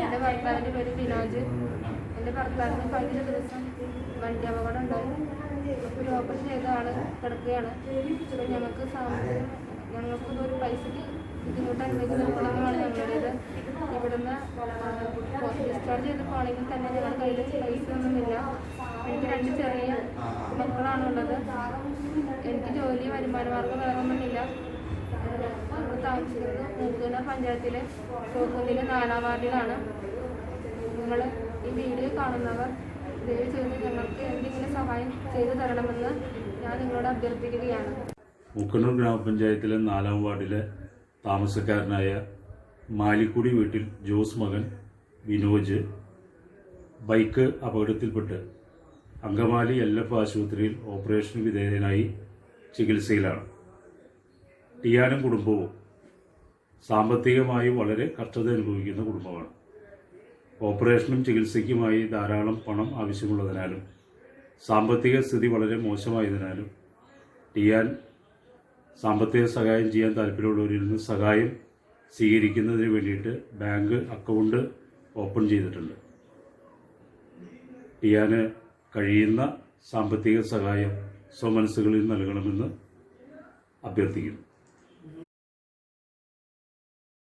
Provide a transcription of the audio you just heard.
എൻ്റെ ഭർത്താവിൻ്റെ പേര് ബിനോജ്. എൻ്റെ ഭർത്താവിന് കഴിഞ്ഞ ദിവസം വണ്ടി അപകടം ഉണ്ടായി. ഒരു ഓപ്പറേഷൻ ചെയ്ത ആൾ കിടക്കുകയാണ്. ഞങ്ങൾക്കൊരു പൈസയ്ക്ക് ബുദ്ധിമുട്ട് അനുഭവിക്കുന്ന കുടുംബമാണ് ഞങ്ങളുടേത്. ഇവിടുന്ന് ഡിസ്ചാർജ് ചെയ്തപ്പോഴാണെങ്കിൽ തന്നെ ഞങ്ങളുടെ കയ്യിൽ പൈസ ഒന്നുമില്ല. എനിക്ക് 2 ചെറിയ മക്കളാണുള്ളത്. എനിക്ക് ജോലി വരുമാനമാർഗം വേറൊന്നുമില്ല. നമ്മൾ താമസിക്കുന്നത് മൂക്കുന പഞ്ചായത്തിലെ തോക്കുന്നിലെ 4-ാം വാർഡിലാണ്. നിങ്ങൾ ഈ വീഡിയോ കാണുന്നവർ ദയവ് ചെയ്ത് ഞങ്ങൾക്ക് എന്തെങ്കിലും സഹായം ചെയ്തു തരണമെന്ന് ഞാൻ നിങ്ങളോട് അഭ്യർത്ഥിക്കുകയാണ്. മുക്കന്നൂർ ഗ്രാമപഞ്ചായത്തിലെ 4-ാം വാർഡിലെ താമസക്കാരനായ മാലിക്കുടി വീട്ടിൽ ജോസ് മകൻ വിനോജ് ബൈക്ക് അപകടത്തിൽപ്പെട്ട് അങ്കമാലി LF ആശുപത്രിയിൽ ഓപ്പറേഷൻ വിധേയനായി ചികിത്സയിലാണ്. ടിയാനും കുടുംബവും സാമ്പത്തികമായി വളരെ കഷ്ടത അനുഭവിക്കുന്ന കുടുംബമാണ്. ഓപ്പറേഷനും ചികിത്സയ്ക്കുമായി ധാരാളം പണം ആവശ്യമുള്ളതിനാലും സാമ്പത്തിക സ്ഥിതി വളരെ മോശമായതിനാലും ടിയാൻ സാമ്പത്തിക സഹായം ചെയ്യാൻ താല്പര്യമുള്ളവരിൽ നിന്ന് സഹായം സ്വീകരിക്കുന്നതിന് വേണ്ടിയിട്ട് ബാങ്ക് അക്കൗണ്ട് ഓപ്പൺ ചെയ്തിട്ടുണ്ട്. ടിയാന് കഴിയുന്ന സാമ്പത്തിക സഹായം സ്വമനസ്സുകളിൽ നൽകണമെന്ന് അഭ്യർത്ഥിക്കുന്നു.